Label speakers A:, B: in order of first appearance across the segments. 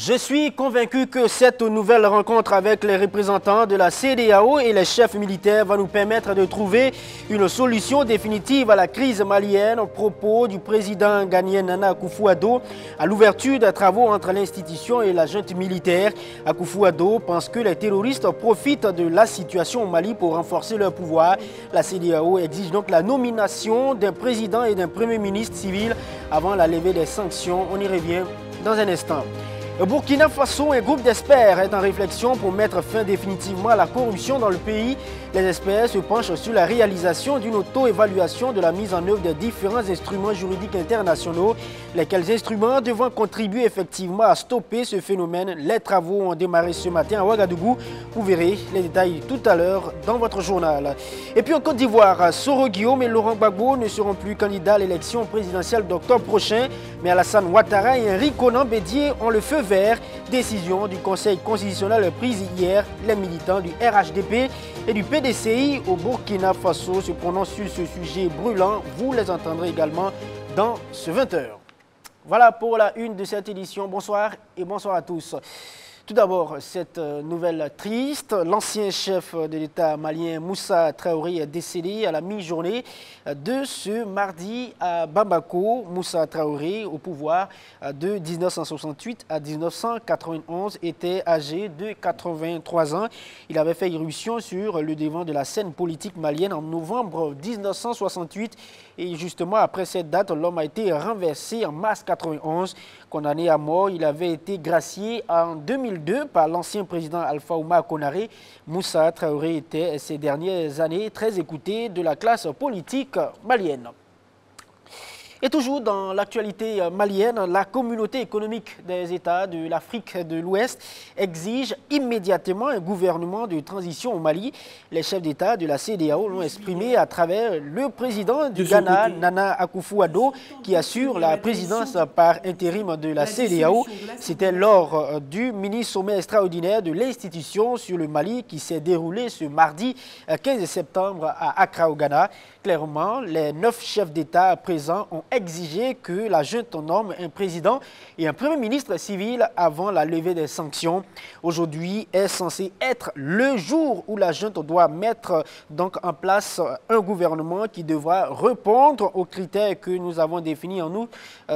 A: Je suis convaincu que cette nouvelle rencontre avec les représentants de la CEDEAO et les chefs militaires va nous permettre de trouver une solution définitive à la crise malienne. Au propos du président ghanéen Nana Akufo-Addo à l'ouverture des travaux entre l'institution et la junte militaire. Akufo-Addo pense que les terroristes profitent de la situation au Mali pour renforcer leur pouvoir. La CEDEAO exige donc la nomination d'un président et d'un premier ministre civil avant la levée des sanctions. On y revient dans un instant. Au Burkina Faso, un groupe d'experts est en réflexion pour mettre fin définitivement à la corruption dans le pays. Les experts se penchent sur la réalisation d'une auto-évaluation de la mise en œuvre des différents instruments juridiques internationaux, lesquels instruments devant contribuer effectivement à stopper ce phénomène. Les travaux ont démarré ce matin à Ouagadougou. Vous verrez les détails tout à l'heure dans votre journal. Et puis en Côte d'Ivoire, Soro Guillaume et Laurent Gbagbo ne seront plus candidats à l'élection présidentielle d'octobre prochain, mais Alassane Ouattara et Henri Konan Bédié ont le feu vert. Décision du Conseil constitutionnel prise hier. Les militants du RHDP et du PDCI au Burkina Faso se prononcent sur ce sujet brûlant. Vous les entendrez également dans ce 20h. Voilà pour la une de cette édition. Bonsoir et bonsoir à tous. Tout d'abord, cette nouvelle triste. L'ancien chef de l'État malien Moussa Traoré est décédé à la mi-journée de ce mardi à Bamako. Moussa Traoré, au pouvoir de 1968 à 1991, était âgé de 83 ans. Il avait fait irruption sur le devant de la scène politique malienne en novembre 1968. Et justement, après cette date, l'homme a été renversé en mars 91. Condamné à mort, il avait été gracié en 2002 par l'ancien président Alpha Oumar Konaré. Moussa Traoré était ces dernières années très écouté de la classe politique malienne. Et toujours dans l'actualité malienne, la communauté économique des États de l'Afrique de l'Ouest exige immédiatement un gouvernement de transition au Mali. Les chefs d'État de la CEDEAO l'ont exprimé à travers le président du Ghana, Nana Akufo-Addo, qui assure la présidence par intérim de la CEDEAO. C'était lors du mini-sommet extraordinaire de l'institution sur le Mali qui s'est déroulé ce mardi 15 septembre à Accra au Ghana. Clairement, les 9 chefs d'État présents ont exigé que la junte nomme un président et un premier ministre civil avant la levée des sanctions. Aujourd'hui est censé être le jour où la junte doit mettre donc en place un gouvernement qui devra répondre aux critères que nous avons définis en août.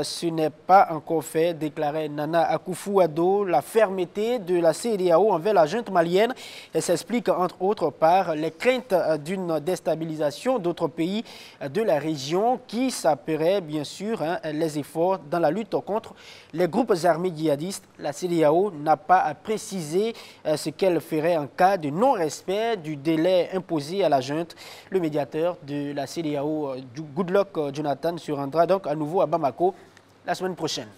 A: Ce n'est pas encore fait, déclarait Nana Akufo-Addo. La fermeté de la CEDEAO envers la junte malienne s'explique entre autres par les craintes d'une déstabilisation d'autres pays de la région qui s'appelleraient bien sûr les efforts dans la lutte contre les groupes armés djihadistes. La CEDEAO n'a pas précisé ce qu'elle ferait en cas de non-respect du délai imposé à la junte. Le médiateur de la CEDEAO, Goodluck Jonathan, se rendra donc à nouveau à Bamako la semaine prochaine.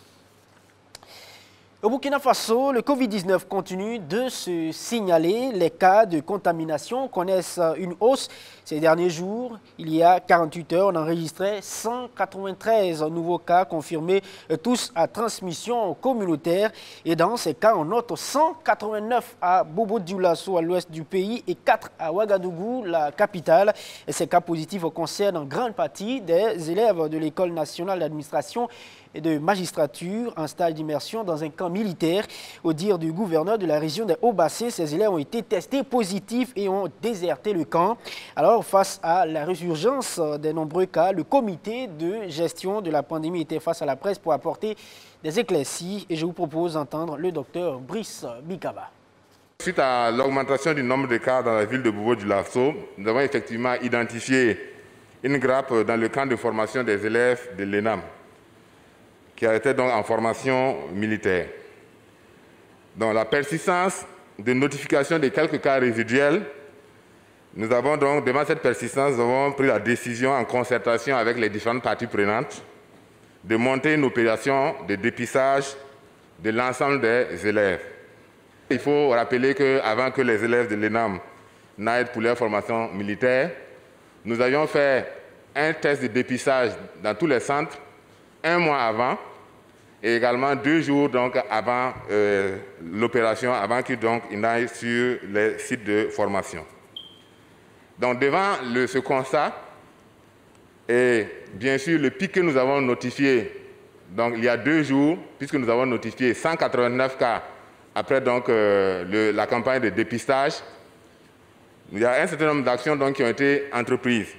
A: Au Burkina Faso, le Covid-19 continue de se signaler. Les cas de contamination connaissent une hausse ces derniers jours. Il y a 48 heures, on enregistrait 193 nouveaux cas confirmés, tous à transmission communautaire. Et dans ces cas, on note 189 à Bobo-Dioulasso, à l'ouest du pays, et 4 à Ouagadougou, la capitale. Et ces cas positifs concernent en grande partie des élèves de l'École nationale d'administration et de magistrature en stage d'immersion dans un camp militaire. Au dire du gouverneur de la région des Hauts-Bassins, ces élèves ont été testés positifs et ont déserté le camp. Alors, face à la résurgence des nombreux cas, le comité de gestion de la pandémie était face à la presse pour apporter des éclaircies. Et je vous propose d'entendre le docteur Brice Bikaba.
B: Suite à l'augmentation du nombre de cas dans la ville de Bobo-Dioulasso, nous avons effectivement identifié une grappe dans le camp de formation des élèves de l'ENAM, qui a été donc en formation militaire. Dans la persistance de notification de quelques cas résiduels, nous avons donc, devant cette persistance, nous avons pris la décision en concertation avec les différentes parties prenantes de monter une opération de dépistage de l'ensemble des élèves. Il faut rappeler qu'avant que les élèves de l'ENAM n'aillent pour leur formation militaire, nous avions fait un test de dépistage dans tous les centres un mois avant et également 2 jours donc, avant l'opération, avant qu'ils n'aillent sur les sites de formation. Donc devant ce constat et bien sûr le pic que nous avons notifié Donc il y a 2 jours, puisque nous avons notifié 189 cas après donc, la campagne de dépistage, il y a un certain nombre d'actions qui ont été entreprises.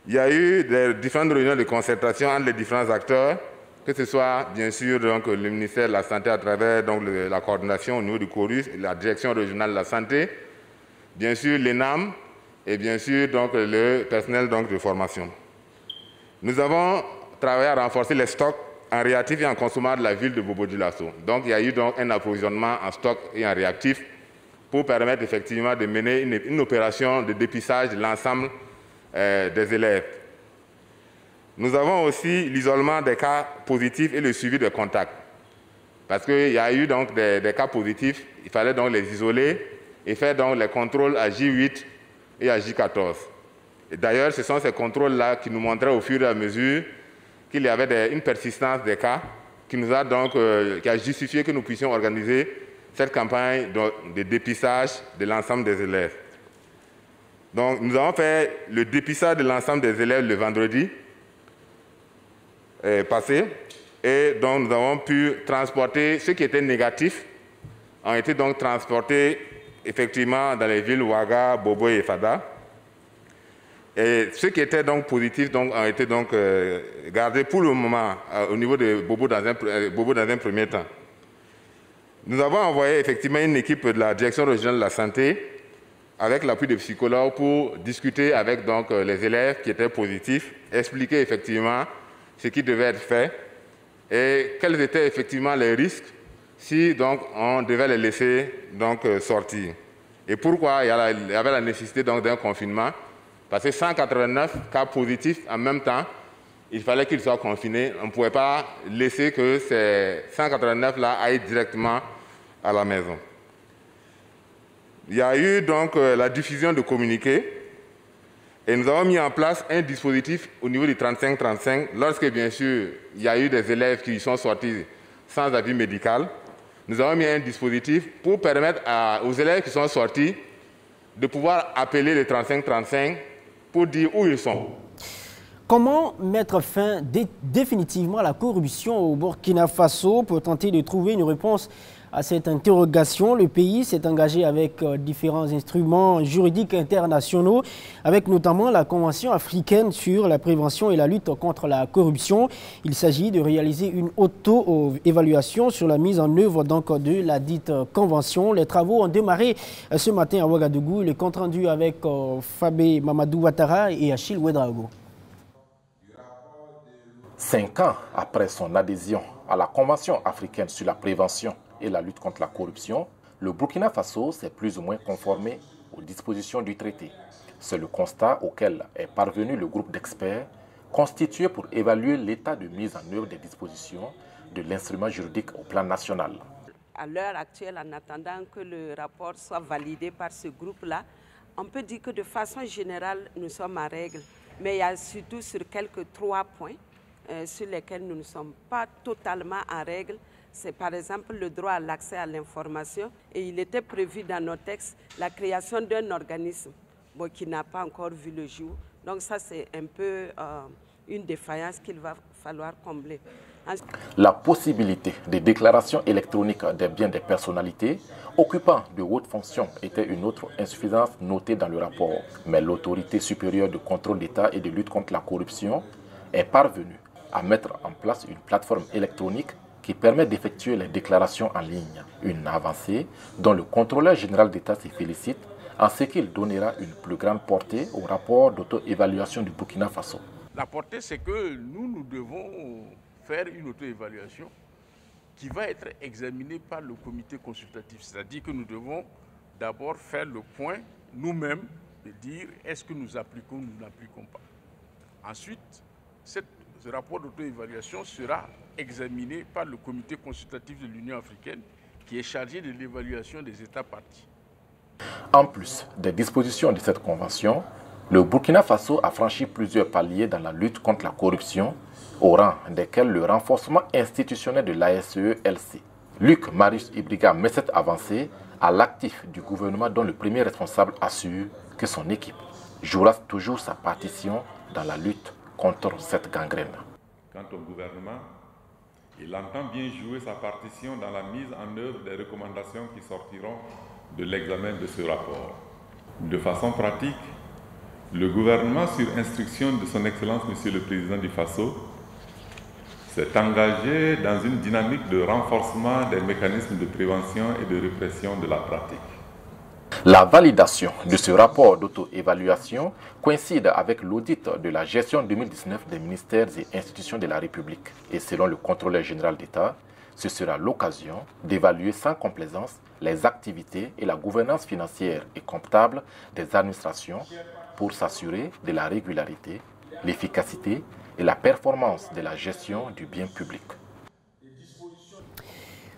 B: Il y a eu des différentes réunions de concertation entre les différents acteurs, que ce soit bien sûr donc, le ministère de la Santé à travers donc, la coordination au niveau du CORUS, la direction régionale de la santé, bien sûr l'ENAM et bien sûr donc, le personnel donc, de formation. Nous avons travaillé à renforcer les stocks en réactifs et en consomables de la ville de Bobo-Dioulasso. Donc il y a eu donc, un approvisionnement en stock et en réactifs pour permettre effectivement de mener une opération de dépistage de l'ensemble des élèves. Nous avons aussi l'isolement des cas positifs et le suivi des contacts. Parce qu'il y a eu donc des cas positifs, il fallait donc les isoler et faire donc les contrôles à J8 et à J14. Et d'ailleurs, ce sont ces contrôles-là qui nous montraient au fur et à mesure qu'il y avait une persistance des cas qui a justifié que nous puissions organiser cette campagne de dépistage de l'ensemble des élèves. Donc, nous avons fait le dépistage de l'ensemble des élèves le vendredi passé, et donc nous avons pu transporter ceux qui étaient négatifs, ont été donc transportés effectivement dans les villes Ouaga, Bobo et Fada. Et ceux qui étaient donc positifs ont été donc gardés pour le moment au niveau de Bobo dans un premier temps. Nous avons envoyé effectivement une équipe de la direction régionale de la santé avec l'appui des psychologues pour discuter avec donc, les élèves qui étaient positifs, expliquer effectivement ce qui devait être fait et quels étaient effectivement les risques si donc, on devait les laisser donc, sortir. Et pourquoi il y avait la nécessité d'un confinement. Parce que 189 cas positifs en même temps, il fallait qu'ils soient confinés. On ne pouvait pas laisser que ces 189-là aillent directement à la maison. Il y a eu donc la diffusion de communiqués et nous avons mis en place un dispositif au niveau du 35-35 lorsque, bien sûr, il y a eu des élèves qui sont sortis sans avis médical. Nous avons mis un dispositif pour permettre aux élèves qui sont sortis de pouvoir appeler le 35-35 pour dire où ils sont.
A: Comment mettre fin définitivement à la corruption au Burkina Faso? Pour tenter de trouver une réponse à cette interrogation, le pays s'est engagé avec différents instruments juridiques internationaux, avec notamment la Convention africaine sur la prévention et la lutte contre la corruption. Il s'agit de réaliser une auto-évaluation sur la mise en œuvre donc, de la dite convention. Les travaux ont démarré ce matin à Ouagadougou. Le compte rendu avec Fabé Mamadou Ouattara et Achille Ouedraogo.
C: 5 ans après son adhésion à la Convention africaine sur la prévention et la lutte contre la corruption, le Burkina Faso s'est plus ou moins conformé aux dispositions du traité. C'est le constat auquel est parvenu le groupe d'experts constitué pour évaluer l'état de mise en œuvre des dispositions de l'instrument juridique au plan national.
D: À l'heure actuelle, en attendant que le rapport soit validé par ce groupe-là, on peut dire que de façon générale, nous sommes en règle. Mais il y a surtout sur quelques 3 points sur lesquels nous ne sommes pas totalement en règle. C'est par exemple le droit à l'accès à l'information et il était prévu dans nos textes la création d'un organisme qui n'a pas encore vu le jour. Donc ça c'est un peu une défaillance qu'il va falloir combler.
C: La possibilité de déclaration électronique des biens des personnalités occupant de hautes fonctions était une autre insuffisance notée dans le rapport. Mais l'autorité supérieure de contrôle d'État et de lutte contre la corruption est parvenue à mettre en place une plateforme électronique qui permet d'effectuer les déclarations en ligne. Une avancée dont le contrôleur général d'État se félicite en ce qu'il donnera une plus grande portée au rapport d'auto-évaluation du Burkina Faso.
E: La portée, c'est que nous devons faire une auto-évaluation qui va être examinée par le comité consultatif. C'est-à-dire que nous devons d'abord faire le point nous-mêmes de dire est-ce que nous appliquons ou nous n'appliquons pas. Ensuite, ce rapport d'auto-évaluation sera examiné par le comité consultatif de l'Union africaine qui est chargé de l'évaluation des États parties.
C: En plus des dispositions de cette convention, le Burkina Faso a franchi plusieurs paliers dans la lutte contre la corruption, au rang desquels le renforcement institutionnel de l'ASE-LC. Luc Marius Ibriga met cette avancée à l'actif du gouvernement dont le premier responsable assure que son équipe jouera toujours sa partition dans la lutte contre cette gangrène.
F: Quant au gouvernement, Il entend bien jouer sa partition dans la mise en œuvre des recommandations qui sortiront de l'examen de ce rapport. De façon pratique, le gouvernement, sur instruction de son Excellence Monsieur le Président du Faso, s'est engagé dans une dynamique de renforcement des mécanismes de prévention et de répression de la pratique.
C: La validation de ce rapport d'auto-évaluation coïncide avec l'audit de la gestion 2019 des ministères et institutions de la République. Et selon le contrôleur général d'État, ce sera l'occasion d'évaluer sans complaisance les activités et la gouvernance financière et comptable des administrations pour s'assurer de la régularité, l'efficacité et la performance de la gestion du bien public.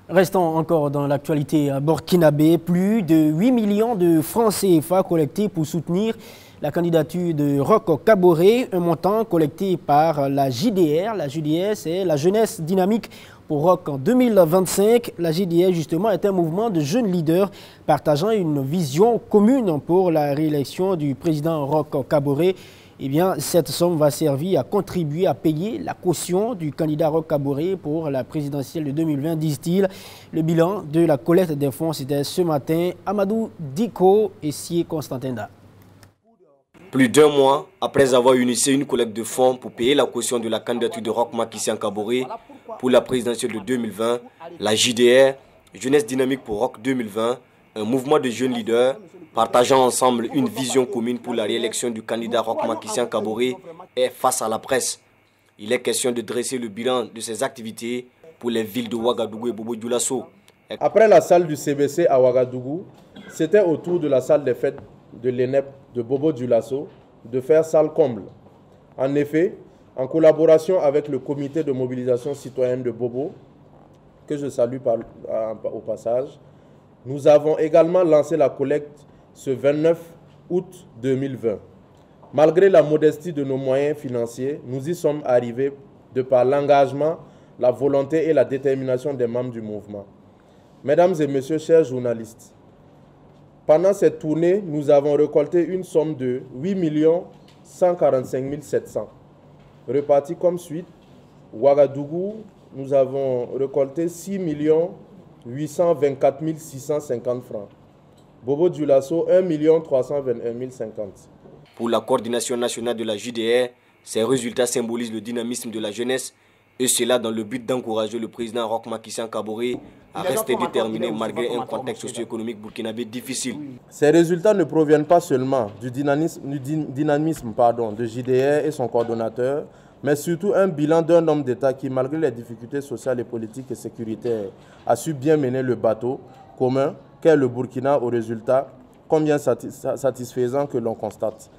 A: Restons encore dans l'actualité burkinabé. Plus de 8 millions de francs CFA collectés pour soutenir la candidature de Roch Kaboré, un montant collecté par la JDR. La JDR, c'est la jeunesse dynamique pour Roch en 2025. La JDR, justement, est un mouvement de jeunes leaders partageant une vision commune pour la réélection du président Roch Kaboré. Eh bien, cette somme va servir à contribuer à payer la caution du candidat Roch Kaboré pour la présidentielle de 2020, disent-ils. Le bilan de la collecte des fonds, c'était ce matin. Amadou Diko et Sié Constantinda.
G: Plus d'un mois après avoir initié une collecte de fonds pour payer la caution de la candidature de Roch Marc Kaboré pour la présidentielle de 2020, la JDR, Jeunesse Dynamique pour Roch 2020, un mouvement de jeunes leaders partageant ensemble une vision commune pour la réélection du candidat Roch Marc Kaboré, est face à la presse. Il est question de dresser le bilan de ses activités pour les villes de Ouagadougou et Bobo-Dioulasso.
H: Après la salle du CBC à Ouagadougou, c'était au tour de la salle des fêtes de l'ENEP de Bobo-Dioulasso de faire salle comble. En effet, en collaboration avec le comité de mobilisation citoyenne de Bobo, que je salue au passage, nous avons également lancé la collecte ce 29 août 2020. Malgré la modestie de nos moyens financiers, nous y sommes arrivés de par l'engagement, la volonté et la détermination des membres du mouvement. Mesdames et messieurs, chers journalistes, pendant cette tournée, nous avons récolté une somme de 8 145 700, repartie comme suite. Ouagadougou, nous avons récolté 6 824 650 francs. Bobo-Dioulasso, 1 321 050.
G: Pour la coordination nationale de la JDR, ces résultats symbolisent le dynamisme de la jeunesse, et cela dans le but d'encourager le président Roch Marc Kaboré à rester déterminé malgré un contexte socio-économique burkinabé difficile.
H: Ces résultats ne proviennent pas seulement du dynamisme de JDR et son coordonnateur, mais surtout un bilan d'un homme d'État qui, malgré les difficultés sociales et politiques et sécuritaires, a su bien mener le bateau commun qu'est le Burkina au résultat combien satisfaisant que l'on constate.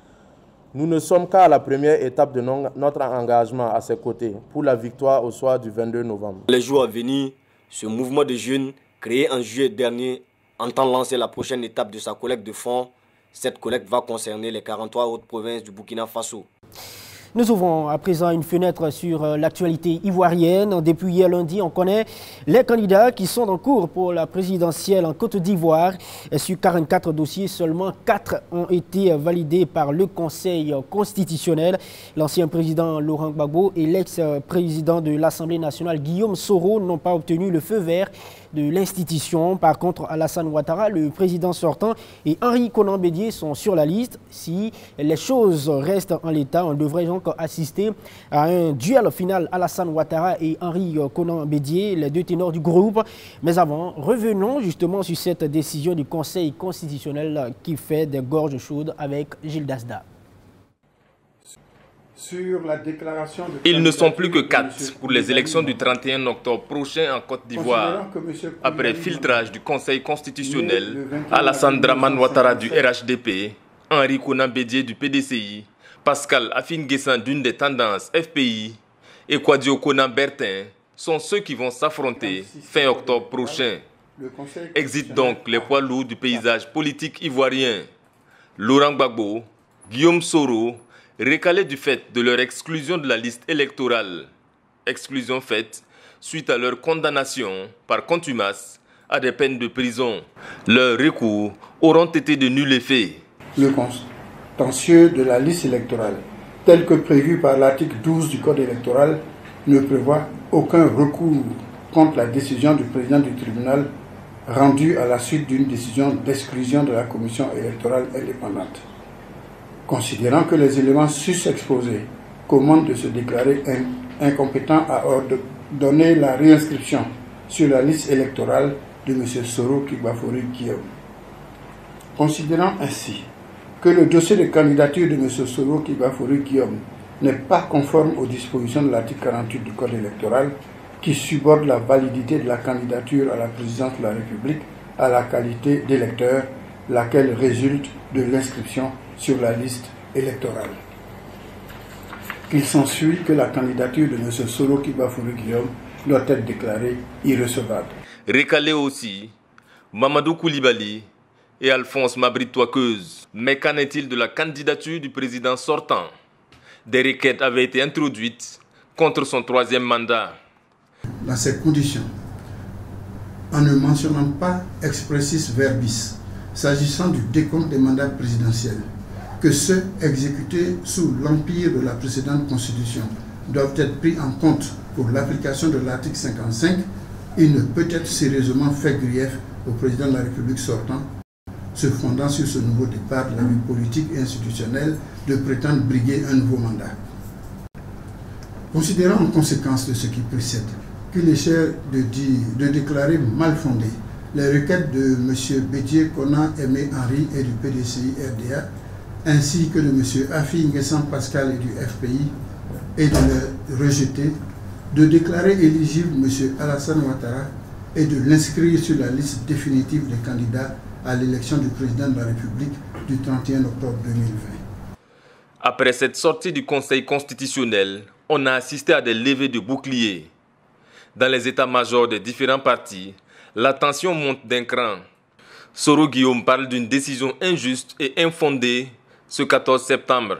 H: Nous ne sommes qu'à la première étape de notre engagement à ses côtés pour la victoire au soir du 22 novembre.
G: Les jours à venir, ce mouvement de jeunes, créé en juillet dernier, entend lancer la prochaine étape de sa collecte de fonds. Cette collecte va concerner les 43 autres provinces du Burkina Faso.
A: Nous ouvrons à présent une fenêtre sur l'actualité ivoirienne. Depuis hier lundi, on connaît les candidats qui sont en cours pour la présidentielle en Côte d'Ivoire. Sur 44 dossiers, seulement 4 ont été validés par le Conseil constitutionnel. L'ancien président Laurent Gbagbo et l'ex-président de l'Assemblée nationale Guillaume Soro n'ont pas obtenu le feu vert de l'institution. Par contre, Alassane Ouattara, le président sortant, et Henri Konan Bédié sont sur la liste. Si les choses restent en l'état, on devrait donc assister à un duel final Alassane Ouattara et Henri Konan Bédié, les deux ténors du groupe. Mais avant, revenons justement sur cette décision du Conseil constitutionnel qui fait des gorges chaudes avec Gilles Dasda.
I: Ils ne sont plus que 4 pour les élections du 31 octobre prochain en Côte d'Ivoire. Après filtrage du Conseil constitutionnel, Alassane Dramane Ouattara du RHDP, Henri Konan Bédié du PDCI, Pascal Afin-Guessan d'une des tendances FPI et Kouadio Konan Bertin sont ceux qui vont s'affronter fin octobre prochain. Exit donc les poids lourds du paysage politique ivoirien. Laurent Gbagbo, Guillaume Soro, récalés du fait de leur exclusion de la liste électorale. Exclusion faite suite à leur condamnation par contumace à des peines de prison. Leurs recours auront été de nul effet.
J: Le contentieux de la liste électorale, tel que prévu par l'article 12 du Code électoral, ne prévoit aucun recours contre la décision du président du tribunal rendue à la suite d'une décision d'exclusion de la commission électorale indépendante. Considérant que les éléments sus-exposés commandent de se déclarer incompétent à ordonner la réinscription sur la liste électorale de M. Soro Kibafori Guillaume. Considérant ainsi que le dossier de candidature de M. Soro Kibafori Guillaume n'est pas conforme aux dispositions de l'article 48 du Code électoral qui subordent la validité de la candidature à la présidence de la République à la qualité d'électeur, laquelle résulte de l'inscription sur la liste électorale. Il s'ensuit que la candidature de M. Soro Kibafori Guillaume doit être déclarée irrecevable.
I: Recalé aussi, Mamadou Koulibaly et Alphonse Mabry-Touakeuse. Mais qu'en est-il de la candidature du président sortant? Des requêtes avaient été introduites contre son 3e mandat.
J: Dans ces conditions, en ne mentionnant pas expressis verbis, s'agissant du décompte des mandats présidentiels, que ceux exécutés sous l'empire de la précédente constitution doivent être pris en compte pour l'application de l'article 55, il ne peut être sérieusement fait grief au président de la République sortant, se fondant sur ce nouveau départ de la vie politique et institutionnelle, de prétendre briguer un nouveau mandat. Considérant en conséquence de ce qui précède qu'il est cher de déclarer mal fondées les requêtes de M. Bédier Kona Aimé Henri et du PDCI RDA, ainsi que de M. Afi Nguessan Pascal et du FPI, et de les rejeter, de déclarer éligible M. Alassane Ouattara et de l'inscrire sur la liste définitive des candidats à l'élection du président de la République du 31 octobre 2020.
I: Après cette sortie du Conseil constitutionnel, on a assisté à des levées de boucliers. Dans les états-majors des différents partis, la tension monte d'un cran. Soro Guillaume parle d'une décision injuste et infondée ce 14 septembre.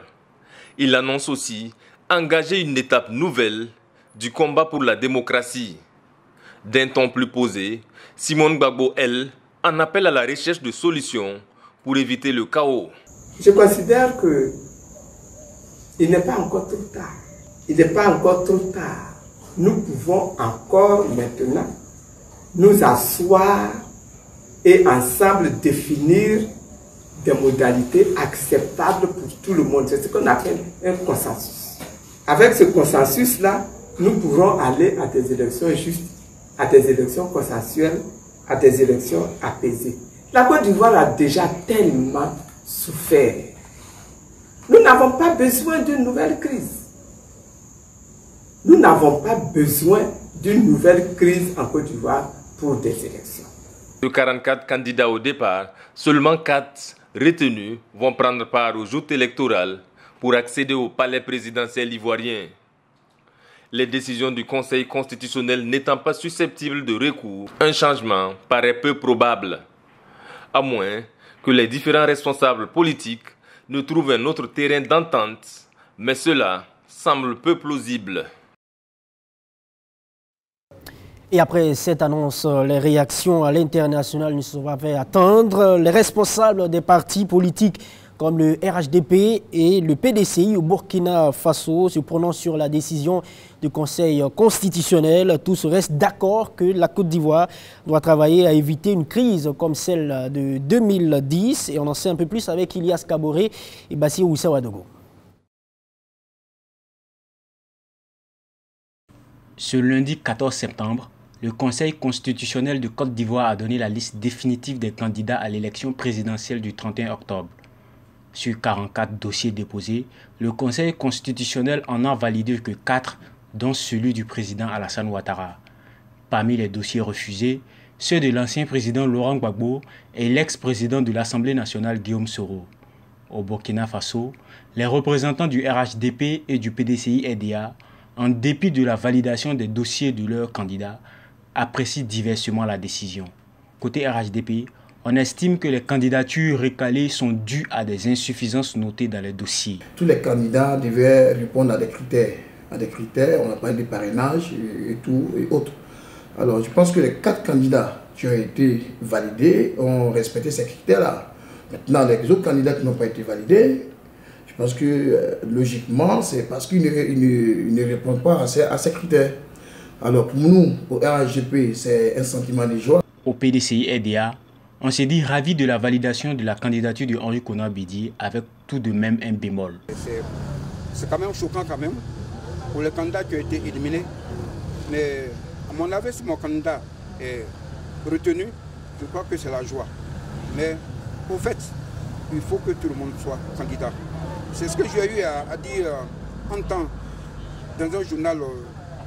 I: Il annonce aussi engager une étape nouvelle du combat pour la démocratie. D'un ton plus posé, Simone Gbagbo, elle, en appelle à la recherche de solutions pour éviter le chaos.
K: Je considère qu'il n'est pas encore trop tard. Il n'est pas encore trop tard. Nous pouvons encore maintenant nous asseoir et ensemble définir des modalités acceptables pour tout le monde. C'est ce qu'on appelle un consensus. Avec ce consensus-là, nous pourrons aller à des élections justes, à des élections consensuelles, à des élections apaisées. La Côte d'Ivoire a déjà tellement souffert. Nous n'avons pas besoin d'une nouvelle crise. Nous n'avons pas besoin d'une nouvelle crise en Côte d'Ivoire pour des élections.
I: De 44 candidats au départ, seulement 4 retenus vont prendre part aux joutes électorales pour accéder au palais présidentiel ivoirien. Les décisions du Conseil constitutionnel n'étant pas susceptibles de recours, un changement paraît peu probable, à moins que les différents responsables politiques ne trouvent un autre terrain d'entente, mais cela semble peu plausible.
A: Et après cette annonce, les réactions à l'international ne se sont pas fait attendre. Les responsables des partis politiques comme le RHDP et le PDCI au Burkina Faso se prononcent sur la décision du Conseil constitutionnel. Tous restent d'accord que la Côte d'Ivoire doit travailler à éviter une crise comme celle de 2010. Et on en sait un peu plus avec Ilias Kaboré et Bassirou Issa Ouedraogo.
L: Ce lundi 14 septembre, le Conseil constitutionnel de Côte d'Ivoire a donné la liste définitive des candidats à l'élection présidentielle du 31 octobre. Sur 44 dossiers déposés, le Conseil constitutionnel en a validé que 4, dont celui du président Alassane Ouattara. Parmi les dossiers refusés, ceux de l'ancien président Laurent Gbagbo et l'ex-président de l'Assemblée nationale Guillaume Soro. Au Burkina Faso, les représentants du RHDP et du PDCI RDA, en dépit de la validation des dossiers de leurs candidats, apprécient diversement la décision. Côté RHDP, on estime que les candidatures recalées sont dues à des insuffisances notées dans les dossiers.
J: Tous les candidats devaient répondre à des critères. On a parlé de parrainage et tout et autres. Alors je pense que les 4 candidats qui ont été validés ont respecté ces critères-là. Maintenant, les autres candidats qui n'ont pas été validés, je pense que logiquement, c'est parce qu'il ne répond pas à ces critères. Alors pour nous, au RHGP, c'est un sentiment de joie.
L: Au PDCI-RDA, on s'est dit ravi de la validation de la candidature de Henri Konan Bédié avec tout de même un bémol.
M: C'est quand même choquant quand même pour les candidats qui ont été éliminés. Mais à mon avis, si mon candidat est retenu, je crois que c'est la joie. Mais au fait, il faut que tout le monde soit candidat. C'est ce que j'ai eu à dire en temps dans un journal,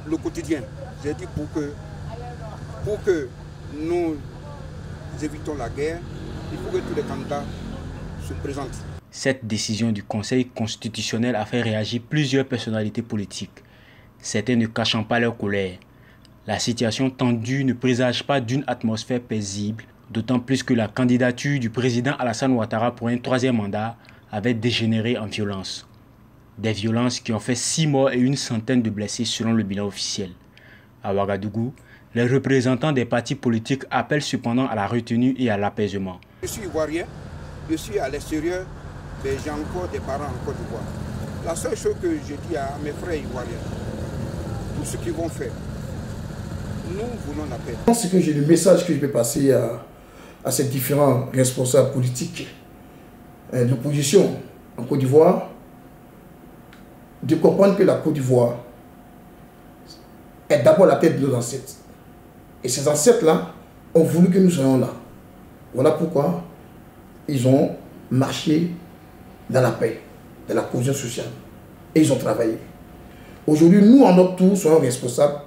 M: Le Quotidien. J'ai dit pour que nous évitons la guerre, il faut que tous les candidats se présentent.
L: Cette décision du Conseil constitutionnel a fait réagir plusieurs personnalités politiques, certains ne cachant pas leur colère. La situation tendue ne présage pas d'une atmosphère paisible, d'autant plus que la candidature du président Alassane Ouattara pour un troisième mandat avait dégénéré en violence. Des violences qui ont fait 6 morts et une centaine de blessés selon le bilan officiel. À Ouagadougou, les représentants des partis politiques appellent cependant à la retenue et à l'apaisement.
M: Je suis ivoirien, je suis à l'extérieur, mais j'ai encore des parents en Côte d'Ivoire. La seule chose que je dis à mes frères ivoiriens, tout ce qu'ils vont faire, nous voulons la paix.
J: Je pense que j'ai le message que je peux passer à ces différents responsables politiques de l'opposition en Côte d'Ivoire, de comprendre que la Côte d'Ivoire est d'abord la tête de nos ancêtres. Et ces ancêtres-là ont voulu que nous soyons là. Voilà pourquoi ils ont marché dans la paix, dans la cohésion sociale. Et ils ont travaillé. Aujourd'hui, nous, en notre tour, soyons responsables.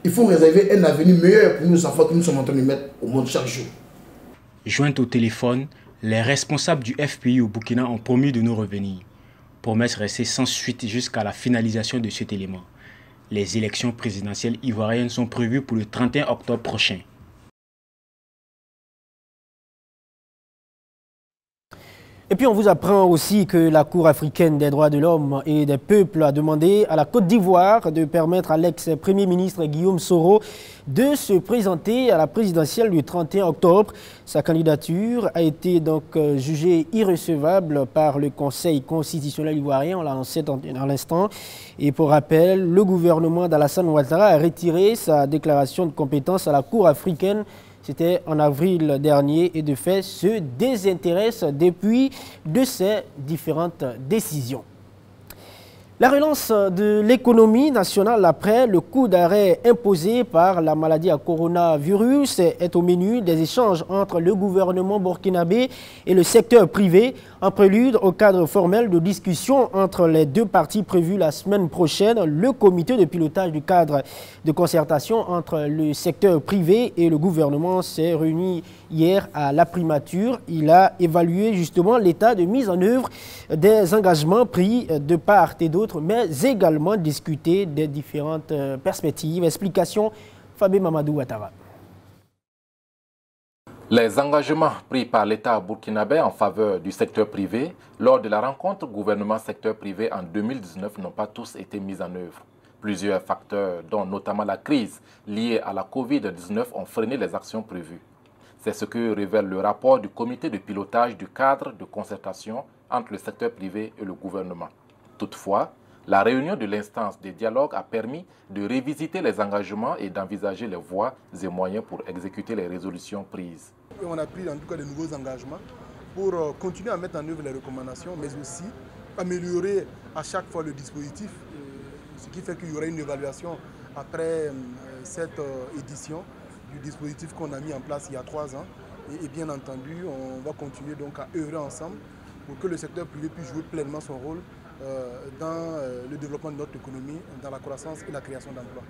J: Il faut réserver un avenir meilleur pour nos enfants que nous sommes en train de mettre au monde chaque jour.
L: Joints au téléphone, les responsables du FPI au Burkina ont promis de nous revenir. Promesse restée sans suite jusqu'à la finalisation de cet élément. Les élections présidentielles ivoiriennes sont prévues pour le 31 octobre prochain.
A: Et puis on vous apprend aussi que la Cour africaine des droits de l'homme et des peuples a demandé à la Côte d'Ivoire de permettre à l'ex-premier ministre Guillaume Soro de se présenter à la présidentielle du 31 octobre. Sa candidature a été donc jugée irrecevable par le Conseil constitutionnel ivoirien, on l'a annoncé dans l'instant. Et pour rappel, le gouvernement d'Alassane Ouattara a retiré sa déclaration de compétence à la Cour africaine. C'était en avril dernier et de fait se désintéresse depuis de ces différentes décisions. La relance de l'économie nationale après le coup d'arrêt imposé par la maladie à coronavirus est au menu des échanges entre le gouvernement burkinabé et le secteur privé, en prélude au cadre formel de discussion entre les deux parties prévues la semaine prochaine. Le comité de pilotage du cadre de concertation entre le secteur privé et le gouvernement s'est réuni hier à la primature. Il a évalué justement l'état de mise en œuvre des engagements pris de part et d'autre, mais également discuter des différentes perspectives. Explication, Fabé Mamadou Ouattara.
C: Les engagements pris par l'État burkinabé en faveur du secteur privé lors de la rencontre gouvernement-secteur privé en 2019 n'ont pas tous été mis en œuvre. Plusieurs facteurs, dont notamment la crise liée à la Covid-19, ont freiné les actions prévues. C'est ce que révèle le rapport du comité de pilotage du cadre de concertation entre le secteur privé et le gouvernement. Toutefois, la réunion de l'instance de dialogue a permis de revisiter les engagements et d'envisager les voies et moyens pour exécuter les résolutions prises.
N: On a pris en tout cas de nouveaux engagements pour continuer à mettre en œuvre les recommandations, mais aussi améliorer à chaque fois le dispositif, ce qui fait qu'il y aura une évaluation après cette édition du dispositif qu'on a mis en place il y a 3 ans. Et bien entendu, on va continuer donc à œuvrer ensemble pour que le secteur privé puisse jouer pleinement son rôle dans le développement de notre économie, dans la croissance et la création d'emplois.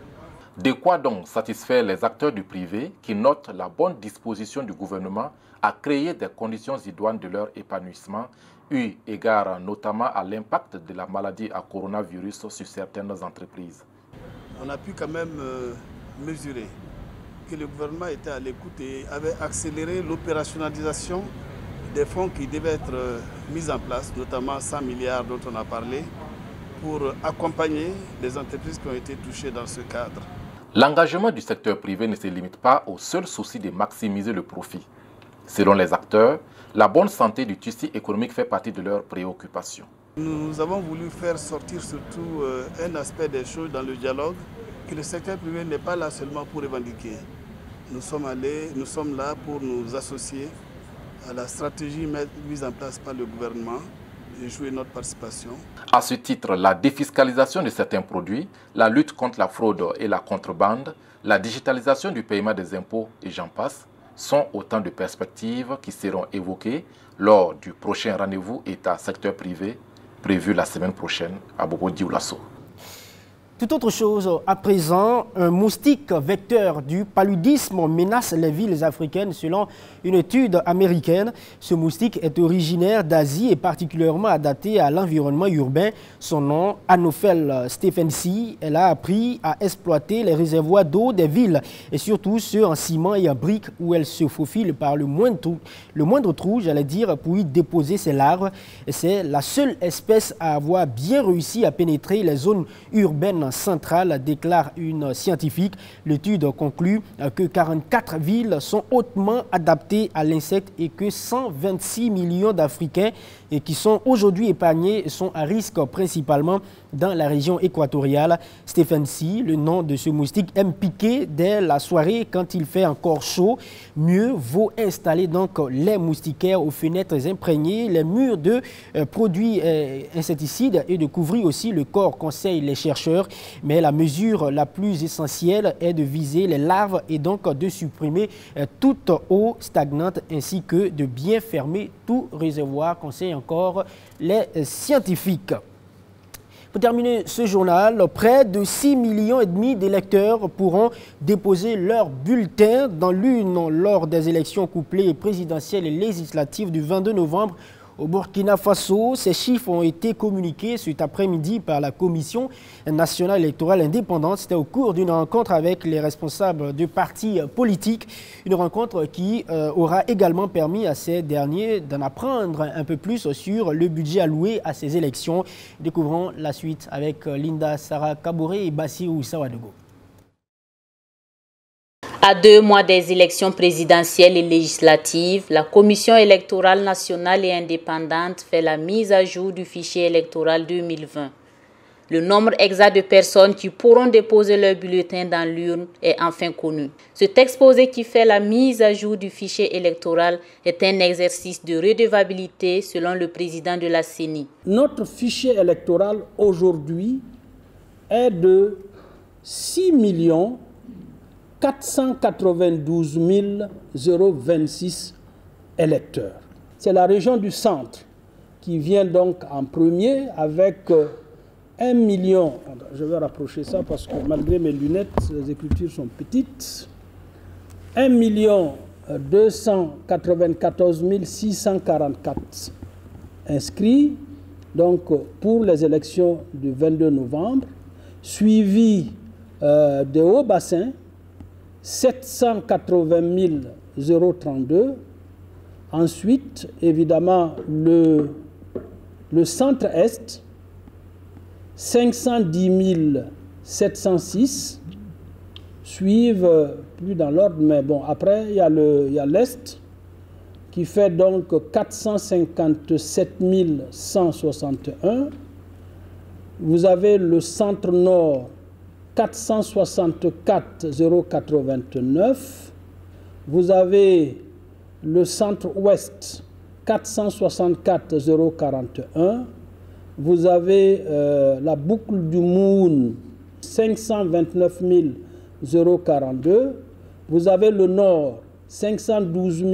C: De quoi donc satisfaire les acteurs du privé qui notent la bonne disposition du gouvernement à créer des conditions idoines de leur épanouissement, eu égard notamment à l'impact de la maladie à coronavirus sur certaines entreprises.
O: On a pu quand même mesurer que le gouvernement était à l'écoute et avait accéléré l'opérationnalisation des fonds qui devaient être mis en place, notamment 100 milliards dont on a parlé, pour accompagner les entreprises qui ont été touchées dans ce cadre.
C: L'engagement du secteur privé ne se limite pas au seul souci de maximiser le profit. Selon les acteurs, la bonne santé du tissu économique fait partie de leurs préoccupations.
O: Nous avons voulu faire sortir surtout un aspect des choses dans le dialogue, que le secteur privé n'est pas là seulement pour revendiquer. Nous sommes là pour nous associer à la stratégie mise en place par le gouvernement et jouer notre participation.
C: À ce titre, la défiscalisation de certains produits, la lutte contre la fraude et la contrebande, la digitalisation du paiement des impôts et j'en passe, sont autant de perspectives qui seront évoquées lors du prochain rendez-vous État-secteur privé prévu la semaine prochaine à Bobo-Dioulasso.
A: Tout autre chose, à présent, un moustique vecteur du paludisme menace les villes africaines selon une étude américaine. Ce moustique est originaire d'Asie et particulièrement adapté à l'environnement urbain. Son nom, Anopheles stephensii, elle a appris à exploiter les réservoirs d'eau des villes et surtout ceux en ciment et en briques où elle se faufile par le moindre trou, j'allais dire, pour y déposer ses larves. C'est la seule espèce à avoir bien réussi à pénétrer les zones urbaines centrale, déclare une scientifique. L'étude conclut que 44 villes sont hautement adaptées à l'insecte et que 126 millions d'Africains qui sont aujourd'hui épargnés sont à risque principalement dans la région équatoriale. Stephensii, le nom de ce moustique, aime piquer dès la soirée quand il fait encore chaud. Mieux vaut installer donc les moustiquaires aux fenêtres imprégnées, les murs de produits insecticides et de couvrir aussi le corps, conseillent les chercheurs. Mais la mesure la plus essentielle est de viser les larves et donc de supprimer toute eau stagnante ainsi que de bien fermer tout réservoir, conseillent encore les scientifiques. Pour terminer ce journal, près de 6,5 millions d'électeurs pourront déposer leur bulletin dans l'urne lors des élections couplées présidentielles et législatives du 22 novembre. Au Burkina Faso, ces chiffres ont été communiqués cet après-midi par la Commission nationale électorale indépendante. C'était au cours d'une rencontre avec les responsables de partis politiques. Une rencontre qui aura également permis à ces derniers d'en apprendre un peu plus sur le budget alloué à ces élections. Découvrons la suite avec Linda Sarah Kaboré et Bassirou Sawadogo.
P: À 2 mois des élections présidentielles et législatives, la Commission électorale nationale et indépendante fait la mise à jour du fichier électoral 2020. Le nombre exact de personnes qui pourront déposer leur bulletin dans l'urne est enfin connu. Cet exposé qui fait la mise à jour du fichier électoral est un exercice de redevabilité selon le président de la CENI.
Q: Notre fichier électoral aujourd'hui est de 6 492 026 électeurs. C'est la région du centre qui vient donc en premier avec 1 million, je vais rapprocher ça parce que malgré mes lunettes, les écritures sont petites, 1 294 644 inscrits donc, pour les élections du 22 novembre, suivi de Haut-Bassin, 780 032. Ensuite, évidemment, le centre-est, 510 706. Suivent plus dans l'ordre, mais bon, après, il y a l'est, qui fait donc 457 161. Vous avez le centre-nord, 464 089. Vous avez le centre-ouest, 464 041. Vous avez la boucle du Moune, 529 042. Vous avez le nord, 512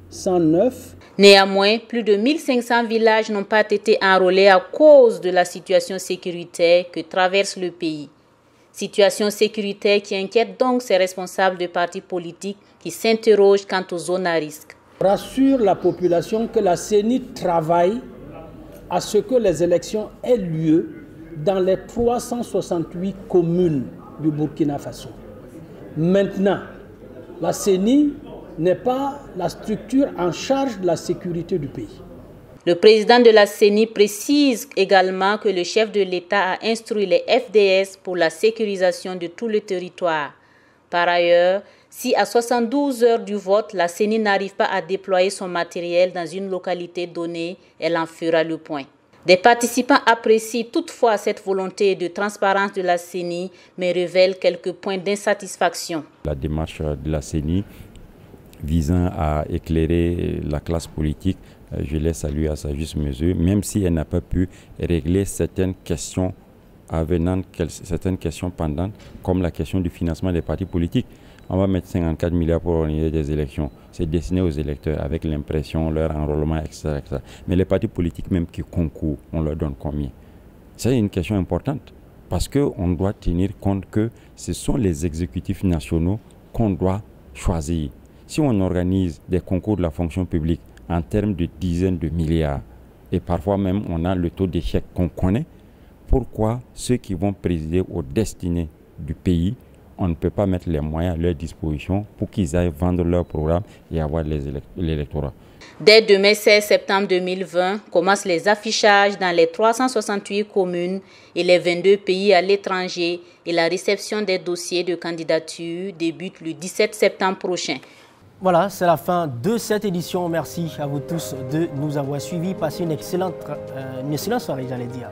Q: 109.
P: Néanmoins, plus de 1500 villages n'ont pas été enrôlés à cause de la situation sécuritaire que traverse le pays. Situation sécuritaire qui inquiète donc ces responsables de partis politiques qui s'interrogent quant aux zones à risque.
Q: Rassure la population que la CENI travaille à ce que les élections aient lieu dans les 368 communes du Burkina Faso. Maintenant, la CENI n'est pas la structure en charge de la sécurité du pays.
P: Le président de la CENI précise également que le chef de l'État a instruit les FDS pour la sécurisation de tout le territoire. Par ailleurs, si à 72 heures du vote, la CENI n'arrive pas à déployer son matériel dans une localité donnée, elle en fera le point. Des participants apprécient toutefois cette volonté de transparence de la CENI, mais révèlent quelques points d'insatisfaction.
R: La démarche de la CENI visant à éclairer la classe politique, je l'ai saluée à sa juste mesure, même si elle n'a pas pu régler certaines questions avenantes, certaines questions pendantes, comme la question du financement des partis politiques. On va mettre 54 milliards pour organiser des élections. C'est destiné aux électeurs avec l'impression, leur enrôlement, etc., etc. Mais les partis politiques même qui concourent, on leur donne combien? C'est une question importante parce qu'on doit tenir compte que ce sont les exécutifs nationaux qu'on doit choisir. Si on organise des concours de la fonction publique en termes de dizaines de milliards, et parfois même on a le taux d'échec qu'on connaît, pourquoi ceux qui vont présider aux destinées du pays, on ne peut pas mettre les moyens à leur disposition pour qu'ils aillent vendre leur programme et avoir l'électorat?
P: Dès demain 16 septembre 2020, commencent les affichages dans les 368 communes et les 22 pays à l'étranger et la réception des dossiers de candidature débute le 17 septembre prochain.
A: Voilà, c'est la fin de cette édition. Merci à vous tous de nous avoir suivis. Passez une excellente soirée, j'allais dire.